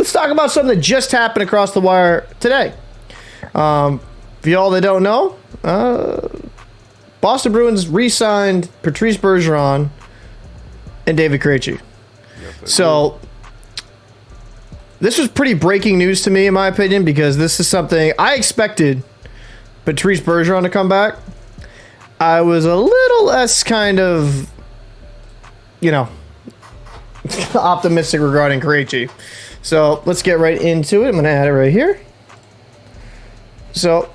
let's talk about something that just happened across the wire today. For y'all that don't know, Boston Bruins re-signed Patrice Bergeron and David Krejci. Yes, so this was pretty breaking news to me, in my opinion, because this is something I expected Patrice Bergeron to come back. I was a little less kind of, optimistic regarding Krejci. So let's get right into it. I'm going to add it right here. So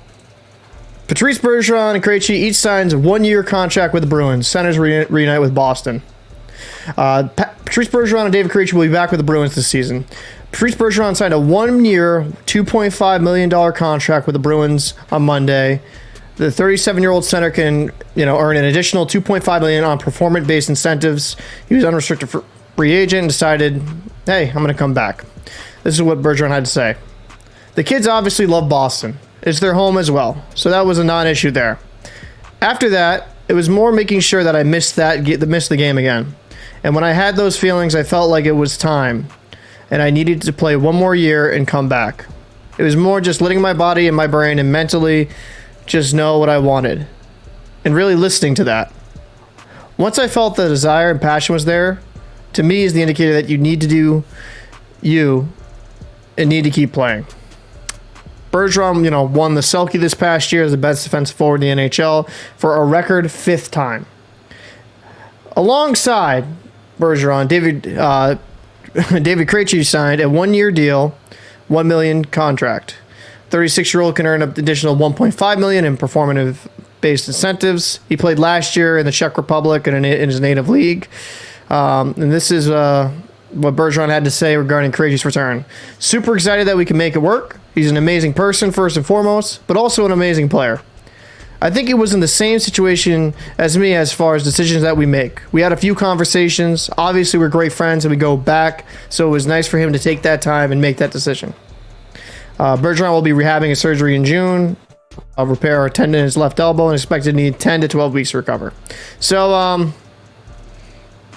Patrice Bergeron and Krejci each signs a 1-year contract with the Bruins. Centers reunite with Boston. Patrice Bergeron and David Krejci will be back with the Bruins this season. Patrice Bergeron signed a 1-year, $2.5 million contract with the Bruins on Monday. The 37-year-old center can, earn an additional $2.5 million on performance-based incentives. He was unrestricted free agent and decided, hey, I'm going to come back. This is what Bergeron had to say. The kids obviously love Boston. It's their home as well, so that was a non-issue there. After that, it was more making sure that I missed the game again. And when I had those feelings, I felt like it was time, and I needed to play one more year and come back. It was more just letting my body and my brain and mentally just know what I wanted, and really listening to that. Once I felt the desire and passion was there, to me is the indicator that you need to do you and need to keep playing. Bergeron, won the Selke this past year as the best defensive forward in the NHL for a record 5th time. Alongside Bergeron, David Krejci signed a 1-year deal, $1 million contract. 36-year-old can earn an additional $1.5 million in performance-based incentives. He played last year in the Czech Republic and in his native league. And this is what Bergeron had to say regarding Krejci's return. Super excited that we can make it work. He's an amazing person, first and foremost, but also an amazing player. I think it was in the same situation as me as far as decisions that we make. We had a few conversations. Obviously, we're great friends and we go back, so it was nice for him to take that time and make that decision. Bergeron will be rehabbing a surgery in June. Repair a tendon in his left elbow and expected to need 10 to 12 weeks to recover. So,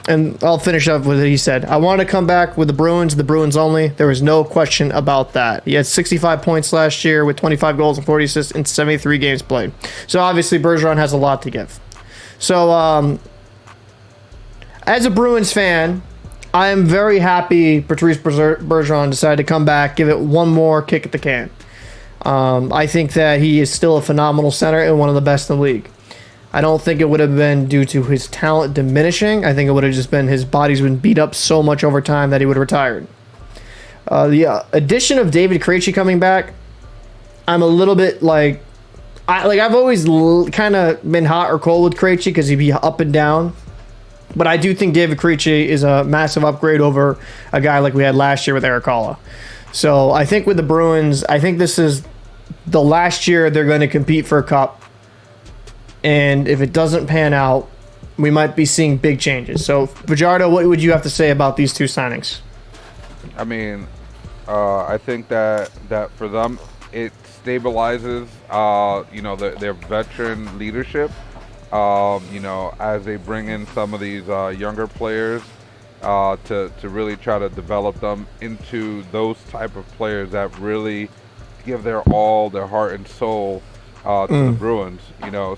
and I'll finish up with what he said. I wanted to come back with the Bruins only. There was no question about that. He had 65 points last year with 25 goals and 40 assists in 73 games played. So obviously Bergeron has a lot to give. So as a Bruins fan, I am very happy Patrice Bergeron decided to come back, give it one more kick at the can. I think that he is still a phenomenal center and one of the best in the league. I don't think it would have been due to his talent diminishing. I think it would have just been his body's been beat up so much over time that he would have retired. The addition of David Krejci coming back, I'm a little bit I've always kind of been hot or cold with Krejci because he'd be up and down. But I do think David Krejci is a massive upgrade over a guy like we had last year with Eric Haula. So I think with the Bruins, I think this is the last year they're going to compete for a cup. And if it doesn't pan out, we might be seeing big changes. So, Fajardo, what would you have to say about these two signings? I mean, I think that for them, it stabilizes, their veteran leadership. As they bring in some of these younger players to really try to develop them into those type of players that really give their all, their heart and soul to the Bruins,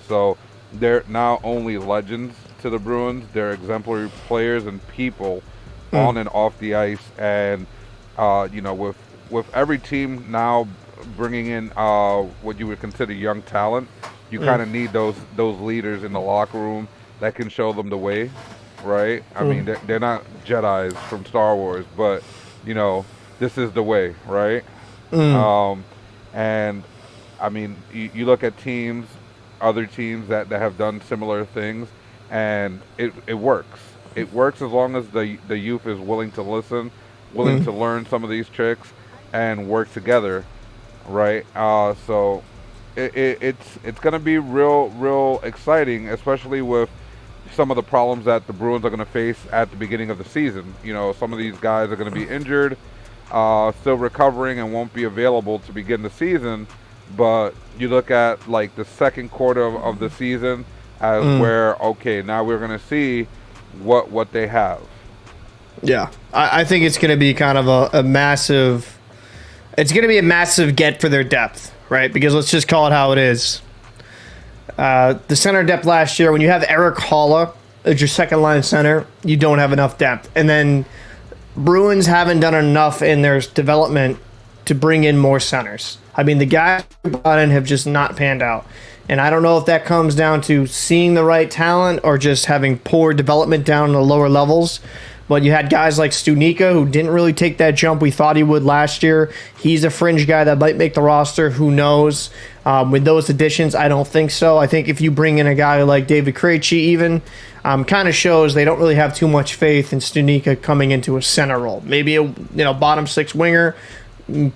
so they're not only legends to the Bruins, they're exemplary players and people on and off the ice. And with every team now bringing in what you would consider young talent, you kind of need those leaders in the locker room that can show them the way, right? I mean, they're not Jedis from Star Wars, but this is the way, right? And I mean, you look at other teams that have done similar things, and it works. It works as long as the youth is willing to listen, willing to learn some of these tricks, and work together, right? So it's going to be real exciting, especially with some of the problems that the Bruins are going to face at the beginning of the season. Some of these guys are going to be injured, still recovering, and won't be available to begin the season. But you look at the second quarter of the season as where, okay, now we're going to see what they have, Yeah, I think it's going to be kind of a massive. It's going to be a massive get for their depth, right? Because let's just call it how it is. The center depth last year, when you have Eric Haula as your second line center, you don't have enough depth. And then Bruins haven't done enough in their development to bring in more centers. I mean, the guys who brought in have just not panned out. And I don't know if that comes down to seeing the right talent or just having poor development down in the lower levels. But you had guys like Stunica who didn't really take that jump we thought he would last year. He's a fringe guy that might make the roster. Who knows? With those additions, I don't think so. I think if you bring in a guy like David Krejci even, kind of shows they don't really have too much faith in Stunica coming into a center role. Maybe a bottom six winger,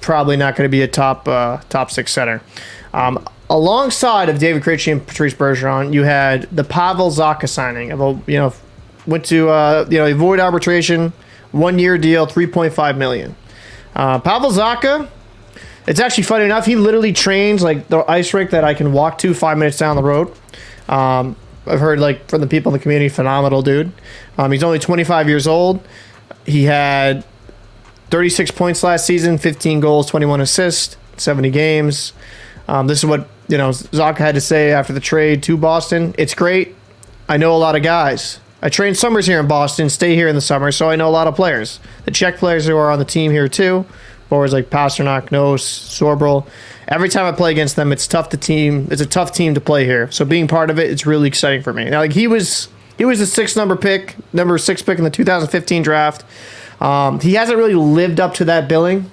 probably not going to be a top six center. Alongside of David Krejci and Patrice Bergeron, you had the Pavel Zacha signing of went to avoid arbitration, 1 year deal, $3.5 million. Pavel Zacha, it's actually funny enough, he literally trains like the ice rink that I can walk to 5 minutes down the road. I've heard like from the people in the community, phenomenal dude. He's only 25 years old. He had 36 points last season, 15 goals, 21 assists, 70 games. This is what Zacha had to say after the trade to Boston. It's great. I know a lot of guys. I train summers here in Boston, stay here in the summer, so I know a lot of players. The Czech players who are on the team here too, forwards like Pasternak, Nos, Sorbrel. Every time I play against them, it's a tough team to play here. So being part of it, it's really exciting for me. Now, like he was the number six pick in the 2015 draft. He hasn't really lived up to that billing.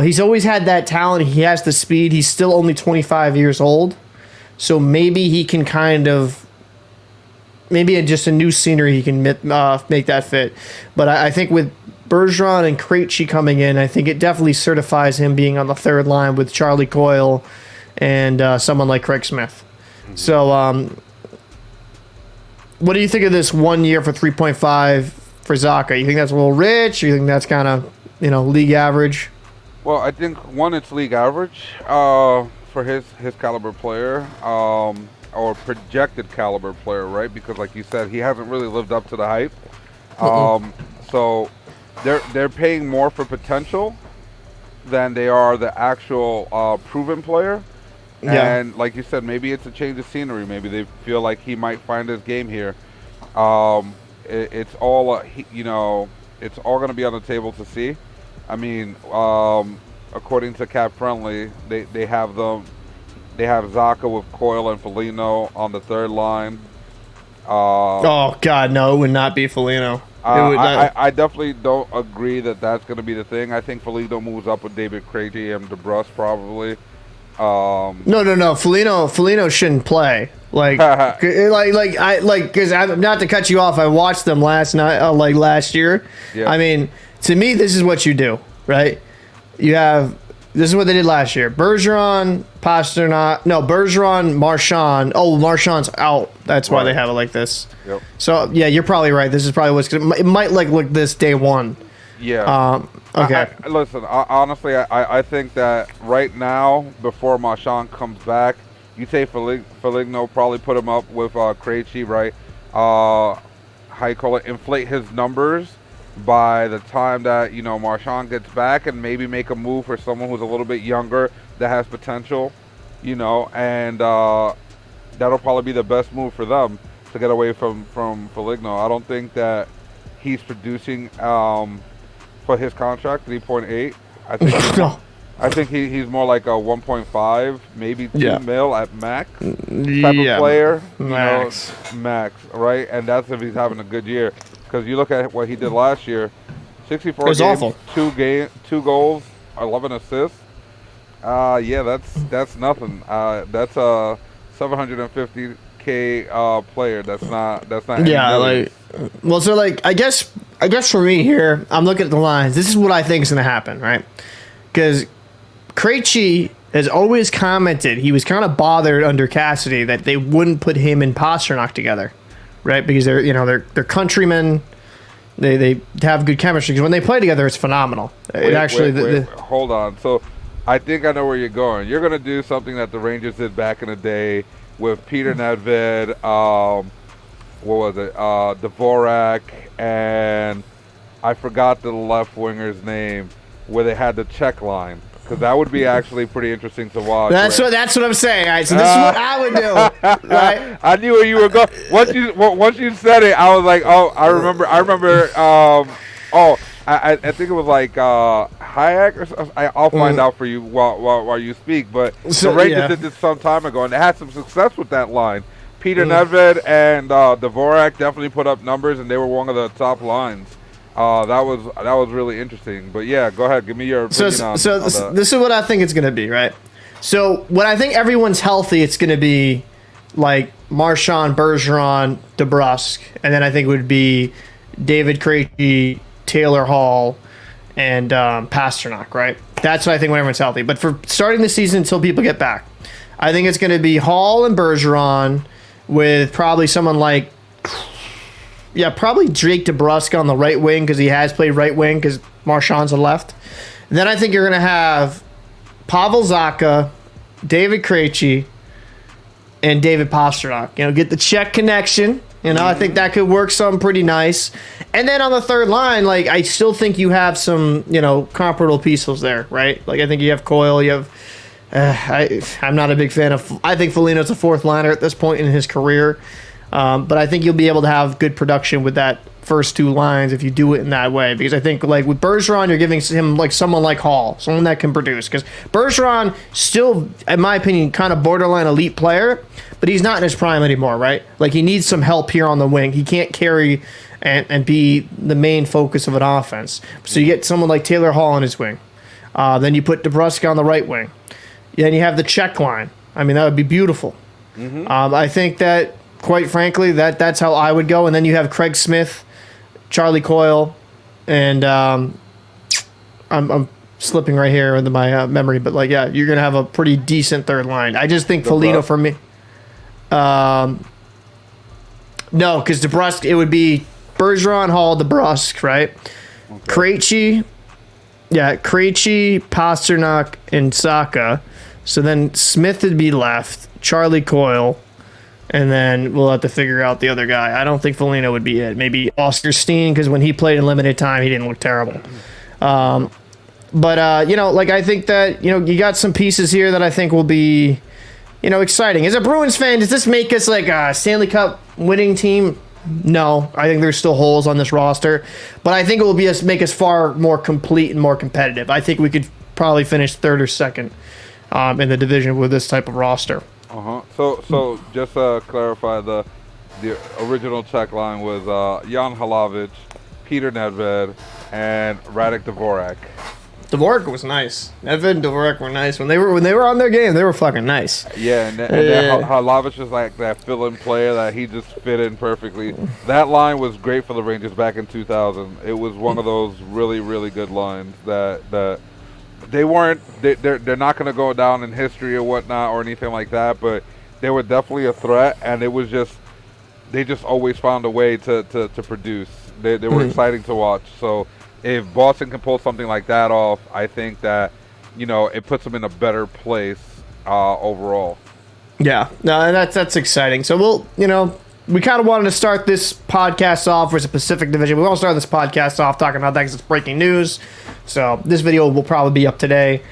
He's always had that talent. He has the speed. He's still only 25 years old. So maybe he can just a new scenery he can make that fit. But I think with Bergeron and Krejci coming in, I think it definitely certifies him being on the third line with Charlie Coyle and someone like Craig Smith. Mm-hmm. So what do you think of this 1 year for 3.5 for Zacha? You think that's a little rich, or you think that's kind of league average? Well, I think it's league average for his caliber player. Or projected caliber player, right? Because like you said, he hasn't really lived up to the hype. So they're paying more for potential than they are the actual proven player. Yeah. And like you said, maybe it's a change of scenery. Maybe they feel like he might find his game here. It's all it's all going to be on the table to see. I mean, according to Cap Friendly, they have them. They have Zacha with Coyle and Foligno on the third line. Oh, God, no, it would not be Foligno. I definitely don't agree that that's going to be the thing. I think Foligno moves up with David Krejci and DeBrus probably. No. Foligno shouldn't play. Because not to cut you off, I watched them last night, last year. Yeah. I mean, to me, this is what you do, right? This is what they did last year. Bergeron, Marchand. Oh, Marchand's out. That's why they have it like this. Yep. So, yeah, you're probably right. This is probably what's going to... It might look this day one. Yeah. Okay. Listen, honestly, I think that right now, before Marchand comes back, you say Foligno, probably put him up with Krejci, right? How you call it? Inflate his numbers by the time that Marchand gets back, and maybe make a move for someone who's a little bit younger that has potential, and that'll probably be the best move for them to get away from Foligno. I don't think that he's producing for his contract 3.8. I think he's more like a 1.5, maybe 2 mil at max type of player. Max, right? And that's if he's having a good year. Because you look at what he did last year, 64 games, awful. 2 goals, 11 assists. That's nothing. That's a 750K player. That's not. Yeah, I guess for me here, I'm looking at the lines. This is what I think is going to happen, right? Because Krejci has always commented he was kind of bothered under Cassidy that they wouldn't put him and Pasternak together. Right, because they're countrymen, they have good chemistry. Because when they play together, it's phenomenal. Hold on. So, I think I know where you're going. You're going to do something that the Rangers did back in the day with Peter Nedved, Dvorak, and I forgot the left winger's name where they had the check line. Because that would be actually pretty interesting to watch. That's what I'm saying. All right, so this is what I would do. Right? I knew where you were going. Once you said it, I was like, oh, I remember. I think it was like Hayek or something. I'll find out for you while you speak. But the Rangers did this some time ago, and they had some success with that line. Peter Nedved and Dvorak definitely put up numbers, and they were one of the top lines. That was really interesting. But yeah, go ahead. Give me your opinion on that. This is what I think it's going to be, right? So when I think everyone's healthy, it's going to be like Marchand, Bergeron, DeBrusk, and then I think it would be David Krejci, Taylor Hall, and Pasternak, right? That's what I think when everyone's healthy. But for starting the season until people get back, I think it's going to be Hall and Bergeron with probably someone like, probably Jake DeBrusk on the right wing because he has played right wing because Marchand's on left. And then I think you're going to have Pavel Zacha, David Krejci, and David Pasternak. Get the Czech connection. I think that could work some pretty nice. And then on the third line, like I still think you have some, comparable pieces there, right? Like I think you have Coyle, you have. I'm not a big fan of. I think Foligno's a fourth liner at this point in his career, but I think you'll be able to have good production with that first two lines if you do it in that way. Because I think like with Bergeron, you're giving him like someone like Hall, someone that can produce. Because Bergeron still, in my opinion, kind of borderline elite player, but he's not in his prime anymore, right? Like he needs some help here on the wing. He can't carry and be the main focus of an offense. So you get someone like Taylor Hall on his wing. Then you put DeBrusk on the right wing. Then you have the check line. I mean, that would be beautiful. I think that, quite frankly, that's how I would go. And then you have Craig Smith, Charlie Coyle, and I'm slipping right here into my memory. But, you're going to have a pretty decent third line. I just think Foligno for me. No, because DeBrusk, it would be Bergeron, Hall, DeBrusk, right? Okay. Krejci, Pasternak, and Zacha. So then Smith would be left, Charlie Coyle, and then we'll have to figure out the other guy. I don't think Foligno would be it. Maybe Oscar Steen, because when he played in limited time, he didn't look terrible. I think that, you got some pieces here that I think will be, exciting. As a Bruins fan, does this make us like a Stanley Cup winning team? No, I think there's still holes on this roster, but I think it will make us far more complete and more competitive. I think we could probably finish third or second in the division with this type of roster. So just to clarify, the original check line was Jan Hlavich, Peter Nedved, and Radek Dvorak. Dvorak was nice. Nedved and Dvorak were nice when they were on their game. They were fucking nice. Yeah, and then Hlavich was like that fill-in player that he just fit in perfectly. That line was great for the Rangers back in 2000. It was one of those really, really good lines that they weren't. They're not going to go down in history or whatnot or anything like that. But they were definitely a threat, and it was just they just always found a way to produce. They were exciting to watch. So if Boston can pull something like that off, I think that it puts them in a better place overall. Yeah, no, that's exciting. So we'll we kind of wanted to start this podcast off with the Pacific Division. We won't start this podcast off talking about that because it's breaking news. So this video will probably be up today.